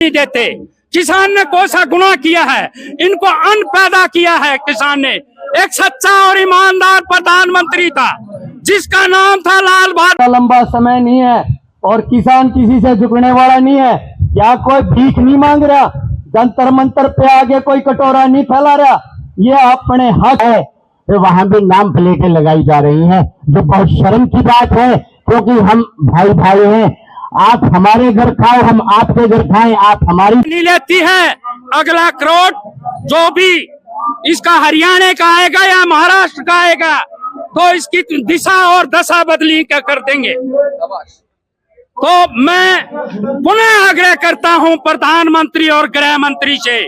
नहीं देते। किसान ने कौन सा गुनाह किया है? इनको अन्न पैदा किया है किसान ने। एक सच्चा और ईमानदार प्रधानमंत्री था जिसका नाम था लाल बहादुर। लंबा समय नहीं है और किसान किसी से झुकने वाला नहीं है। यहाँ कोई भीख नहीं मांग रहा, जंतर मंतर पे आगे कोई कटोरा नहीं फैला रहा। ये अपने हक है। तो वहां भी नाम प्लेटें लगाई जा रही हैं, जो बहुत शर्म की बात है, क्योंकि हम भाई भाई हैं। आप हमारे घर खाओ, हम आपके घर खाएं, आप हमारी नहीं लेती है। अगला करोड़ जो भी इसका हरियाणा का आएगा या महाराष्ट्र का आएगा तो इसकी दिशा और दशा बदली कर देंगे। तो मैं पुनः आग्रह करता हूं प्रधानमंत्री और गृह मंत्री से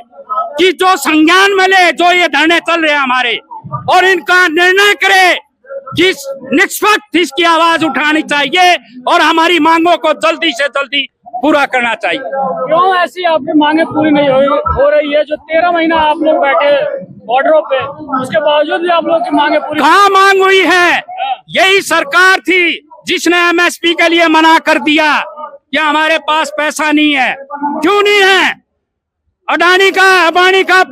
कि जो संज्ञान में ले जो ये धरने चल रहे हैं हमारे, और इनका निर्णय करे कि निष्पक्ष इसकी आवाज उठानी चाहिए और हमारी मांगों को जल्दी से जल्दी पूरा करना चाहिए। क्यों ऐसी आपकी मांगे पूरी नहीं हो रही है? जो 13 महीना आप लोग बैठे बॉर्डरों पे, उसके बावजूद भी आप लोग की मांगे पूरी कहाँ मांग हुई है? यही सरकार थी जिसने एमएसपी के लिए मना कर दिया कि हमारे पास पैसा नहीं है। क्यों नहीं है? अडानी का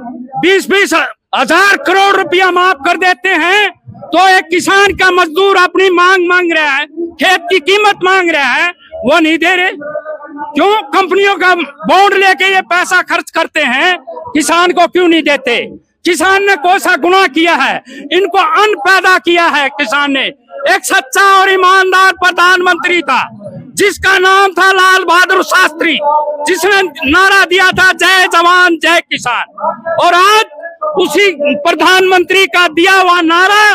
20-20 हजार करोड़ रुपया माफ कर देते हैं तो एक किसान का मजदूर अपनी मांग रहा है, खेत की कीमत मांग रहा है, वो नहीं दे रहे। क्यों? कंपनियों का बॉन्ड लेके ये पैसा खर्च करते हैं, किसान को क्यों नहीं देते? किसान ने कौन सा गुनाह किया है? इनको अन्न पैदा किया है किसान ने। एक सच्चा और ईमानदार प्रधानमंत्री था जिसका नाम था लाल बहादुर शास्त्री, जिसने नारा दिया था जय जवान जय किसान। और आज उसी प्रधानमंत्री का दिया हुआ नारा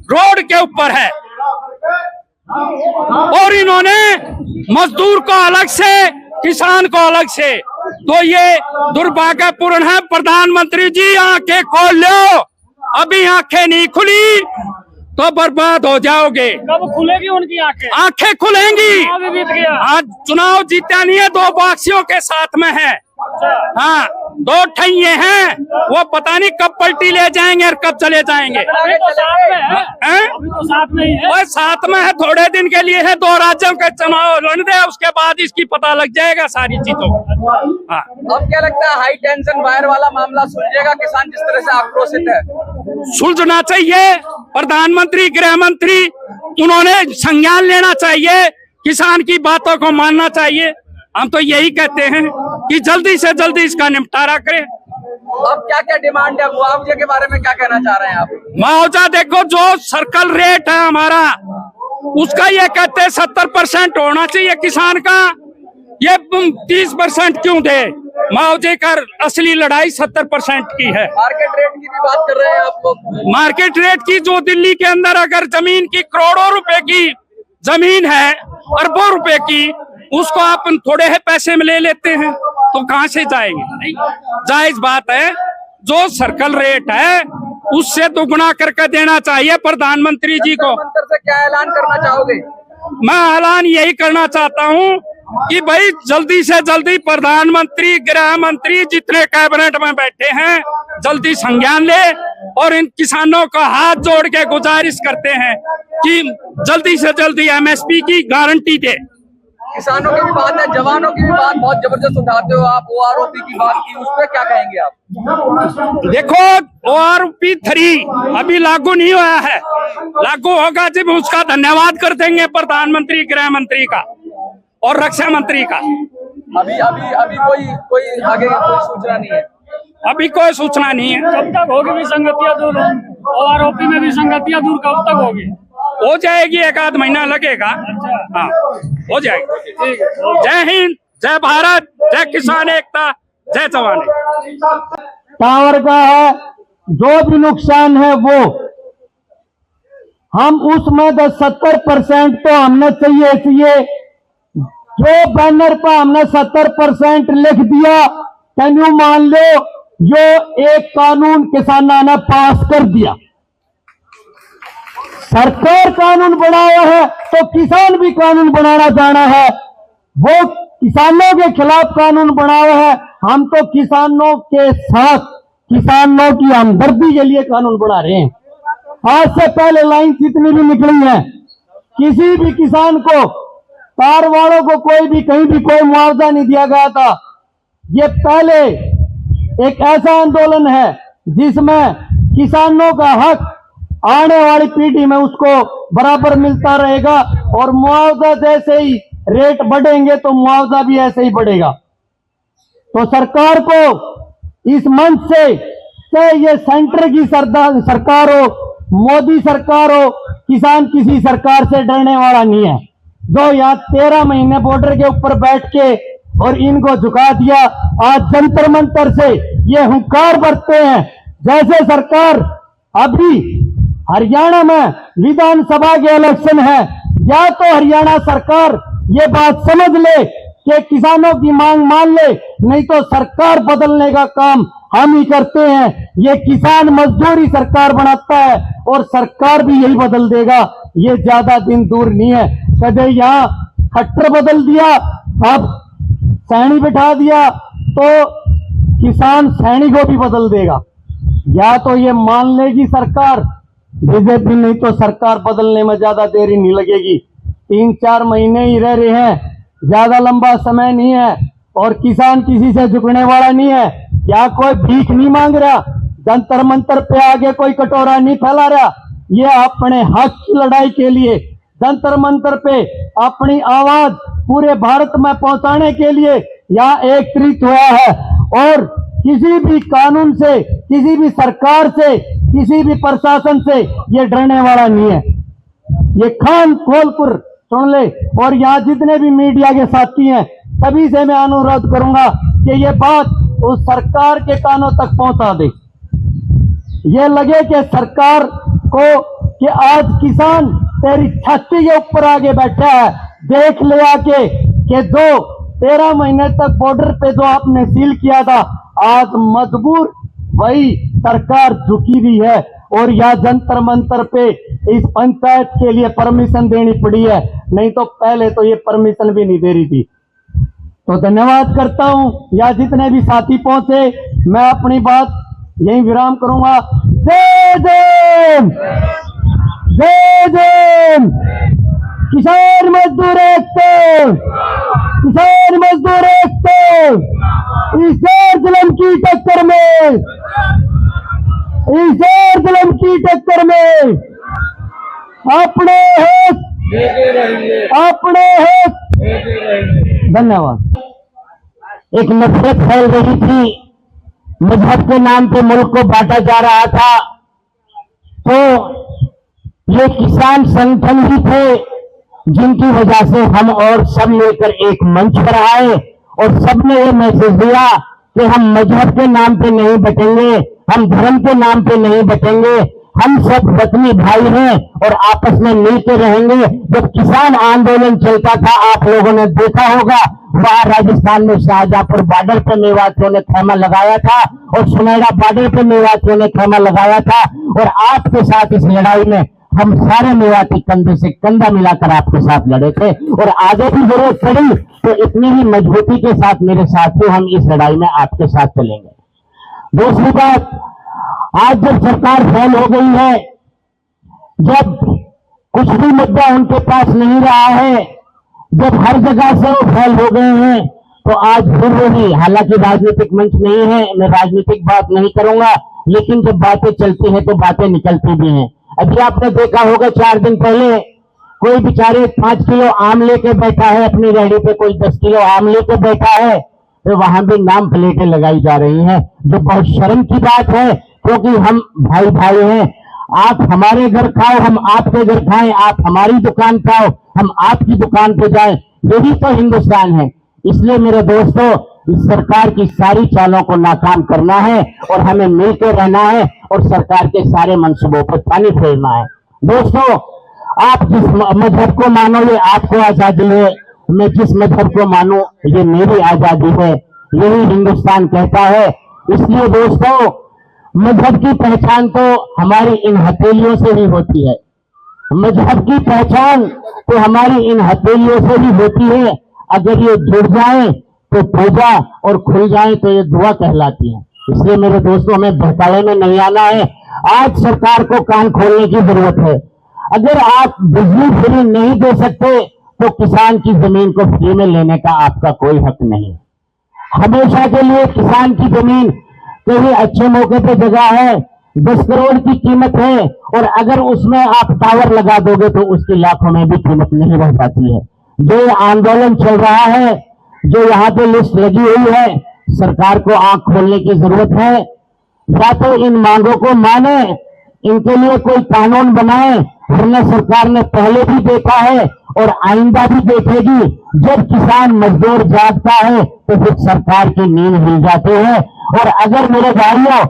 रोड के ऊपर है और इन्होंने मजदूर को अलग से, किसान को अलग से। तो ये दुर्भाग्यपूर्ण है। प्रधानमंत्री जी आंखें खोल लो, अभी आंखें नहीं खुली तो बर्बाद हो जाओगे। कब खुलेगी उनकी आंखें? आंखें खुलेंगी। बीत गया। आज चुनाव जीता नहीं है, 2 बाक्सियों के साथ में है। हाँ, 2 ठैये हैं, वो पता नहीं कब पलटी ले जाएंगे और कब चले जाएंगे। अभी तो साथ में है। अभी तो साथ में ही है। वो साथ में है, थोड़े दिन के लिए है। 2 राज्यों के चुनाव लड़ने दे, उसके बाद इसकी पता लग जाएगा सारी चीजों का। हाँ। अब क्या लगता है हाई टेंशन वायर वाला मामला सुलझेगा? किसान जिस तरह से आक्रोशित है, सुलझना चाहिए। प्रधानमंत्री, गृह मंत्री, उन्होंने संज्ञान लेना चाहिए, किसान की बातों को मानना चाहिए। हम तो यही कहते हैं कि जल्दी से जल्दी इसका निपटारा करें। अब क्या क्या डिमांड है? मुआवजे के बारे में क्या कहना चाह रहे हैं आप? मुआवजा देखो, जो सर्कल रेट है हमारा, उसका ये कहते हैं 70% होना चाहिए किसान का। ये 30% क्यों दे? मुआवजे का असली लड़ाई 70% की है। मार्केट रेट की भी बात कर रहे हैं आप लोग? मार्केट रेट की, जो दिल्ली के अंदर अगर जमीन की करोड़ों रुपए की जमीन है, अरबों रुपए की, उसको आप थोड़े ही पैसे में ले लेते हैं तो कहां से जाएंगे? नहीं, जायज बात है। जो सर्कल रेट है उससे दोगुना करके देना चाहिए प्रधानमंत्री जी को। मंत्र से क्या ऐलान करना चाहोगे? मैं ऐलान यही करना चाहता हूं कि भाई जल्दी से जल्दी प्रधानमंत्री, गृह मंत्री, जितने कैबिनेट में बैठे हैं, जल्दी संज्ञान ले और इन किसानों का हाथ जोड़ के गुजारिश करते हैं कि जल्दी से जल्दी एमएसपी की गारंटी दे। किसानों की भी बात है, जवानों की भी बात बहुत जबरदस्त उठाते हो आप। OROP की बात की, उस पर क्या कहेंगे आप? देखो, OROP 3 अभी लागू नहीं हुआ है। लागू होगा जब उसका धन्यवाद कर देंगे प्रधानमंत्री, गृह मंत्री का और रक्षा मंत्री का। अभी अभी अभी कोई आगे कोई सूचना नहीं है। अभी कोई सूचना नहीं है। कब तक होगी विसंगतियां दूर? OROP में विसंगतियां दूर कब तक होगी? हो जाएगी, 1-आध महीना लगेगा। हाँ, हो जाएगी। ठीक है। जय हिंद, जय भारत, जय किसान एकता, जय जवान। टावर का है, जो भी नुकसान है वो हम उसमें 70% तो हमने चाहिए। इसलिए जो बैनर पर हमने 70% लिख दिया, कैन यू मान लो जो एक कानून किसानों ने पास कर दिया। सरकार कानून बनाया है तो किसान भी कानून बनाना जाना है। वो किसानों के खिलाफ कानून बनाया है, हम तो किसानों के साथ, किसानों की हमदर्दी के लिए कानून बना रहे हैं। आज से पहले लाइन जितनी भी निकली है, किसी भी किसान को, तार वालों को कोई भी कहीं भी कोई मुआवजा नहीं दिया गया था। ये पहले एक ऐसा आंदोलन है जिसमें किसानों का हक आने वाली पीढ़ी में उसको बराबर मिलता रहेगा और मुआवजा जैसे ही रेट बढ़ेंगे तो मुआवजा भी ऐसे ही बढ़ेगा। तो सरकार को इस मंच से चाहे ये सेंटर की सरकार हो, मोदी सरकार हो, किसान किसी सरकार से डरने वाला नहीं है। जो यहाँ 13 महीने बॉर्डर के ऊपर बैठ के और इनको झुका दिया, आज जंतर मंतर से ये हुंकार बरतते हैं जैसे सरकार अभी हरियाणा में विधानसभा के इलेक्शन है। या तो हरियाणा सरकार ये बात समझ ले कि किसानों की मांग मान ले, नहीं तो सरकार बदलने का काम हम ही करते हैं। ये किसान मजदूरी सरकार बनाता है और सरकार भी यही बदल देगा, ये ज्यादा दिन दूर नहीं है। कदे यहाँ खट्टर बदल दिया, अब सैनी बिठा दिया तो किसान सैनी को भी बदल देगा। या तो ये मान लेगी सरकार बीजेपी, नहीं तो सरकार बदलने में ज्यादा देरी नहीं लगेगी। 3-4 महीने ही रह रहे हैं, ज्यादा लंबा समय नहीं है और किसान किसी से झुकने वाला नहीं है। या कोई भीख नहीं मांग रहा, जंतर मंतर पे आगे कोई कटोरा नहीं फैला रहा। ये अपने हक की लड़ाई के लिए जंतर मंतर पे अपनी आवाज पूरे भारत में पहुंचाने के लिए यहाँ एकत्रित हुआ है और किसी भी कानून से, किसी भी सरकार से, किसी भी प्रशासन से ये डरने वाला नहीं है। ये कान खोलकर सुन ले। और यहाँ जितने भी मीडिया के साथी हैं सभी से मैं अनुरोध करूंगा कि ये बात उस सरकार के कानों तक पहुंचा दे। ये लगे कि सरकार को कि आज किसान तेरी छाती के ऊपर आगे बैठा है, देख ले आके कि जो 13 महीने तक बॉर्डर पे जो आपने सील किया था, आज मजबूर वही सरकार झुकी हुई है और यह जंतर मंतर पे इस पंचायत के लिए परमिशन देनी पड़ी है, नहीं तो पहले तो ये परमिशन भी नहीं दे रही थी। तो धन्यवाद करता हूं। या जितने भी साथी पहुंचे, मैं अपनी बात यही विराम करूंगा। जय जय, जय जय। किसान मजदूर एकता, किसान मजदूर एकता। इस जुल्म की टक्कर में, इस जुल्म की टक्कर में अपने हक, अपने हक। धन्यवाद। एक नफरत फैल रही थी, मजहब के नाम पे मुल्क को बांटा जा रहा था, तो ये किसान संगठन ही थे जिनकी वजह से हम और सब लेकर एक मंच पर आए और सबने ये मैसेज दिया कि हम मजहब के नाम पे नहीं बटेंगे, हम धर्म के नाम पे नहीं बटेंगे, हम सब वतनी भाई हैं और आपस में मिलकर रहेंगे। जब किसान आंदोलन चलता था, आप लोगों ने देखा होगा, वहां राजस्थान में शाहजहांपुर बॉर्डर पर मेवातियों ने खेमा लगाया था और सुनहरा बॉर्डर पर मेवातियों ने खेमा लगाया था और आपके साथ इस लड़ाई में हम सारे मेवाती कंधे से कंधा मिलाकर आपके साथ लड़े थे और आगे भी जरूरत पड़ी तो इतनी ही मजबूती के साथ मेरे साथियों हम इस लड़ाई में आपके साथ चलेंगे। दूसरी बात, आज जब सरकार फेल हो गई है, जब कुछ भी मुद्दा उनके पास नहीं रहा है, जब हर जगह से वो फेल हो गए हैं, तो आज फिर वही, हालांकि राजनीतिक मंच नहीं है, मैं राजनीतिक बात नहीं करूंगा, लेकिन जब बातें चलती हैं तो बातें निकलती भी हैं। अभी आपने देखा होगा 4 दिन पहले कोई बेचारे 5 किलो आम लेके बैठा है अपनी रेहड़ी पे, कोई 10 किलो आम लेके बैठा है, तो वहां भी नाम प्लेटें लगाई जा रही हैं, जो बहुत शर्म की बात है, क्योंकि हम भाई भाई हैं। आप हमारे घर खाओ, हम आपके घर खाएं, आप हमारी दुकान खाओ, हम आपकी दुकान पे जाएं, यही तो हिंदुस्तान है। इसलिए मेरे दोस्तों, इस सरकार की सारी चालों को नाकाम करना है और हमें मिलकर रहना है और सरकार के सारे मंसूबों पर पानी फेरना है। दोस्तों, आप जिस मजहब को मानो ये आपको आजादी है, मैं जिस मजहब को मानूं ये मेरी आजादी है, यही हिंदुस्तान कहता है। इसलिए दोस्तों, मजहब की पहचान तो हमारी इन हथेलियों से ही होती है, मजहब की पहचान तो हमारी इन हथेलियों से ही होती है। अगर ये जुड़ जाए तो पूजा और खुल जाए तो ये दुआ कहलाती है। इसलिए मेरे दोस्तों, हमें बहकावे में नहीं आना है। आज सरकार को कान खोलने की जरूरत है। अगर आप बिजली फ्री नहीं दे सकते तो किसान की जमीन को फ्री में लेने का आपका कोई हक नहीं। हमेशा के लिए किसान की जमीन कहीं अच्छे मौके पे जगह है, 10 करोड़ की कीमत है, और अगर उसमें आप टावर लगा दोगे तो उसकी लाखों में भी कीमत नहीं रह पाती है। जो ये आंदोलन चल रहा है, जो यहाँ पे लिस्ट लगी हुई है, सरकार को आंख खोलने की जरूरत है। या तो इन मांगों को माने, इनके लिए कोई कानून बनाए, वरना सरकार ने पहले भी देखा है और आइंदा भी देखेगी। जब किसान मजदूर जागता है तो फिर सरकार की नींद हिल जाती है। और अगर मेरे भाइयों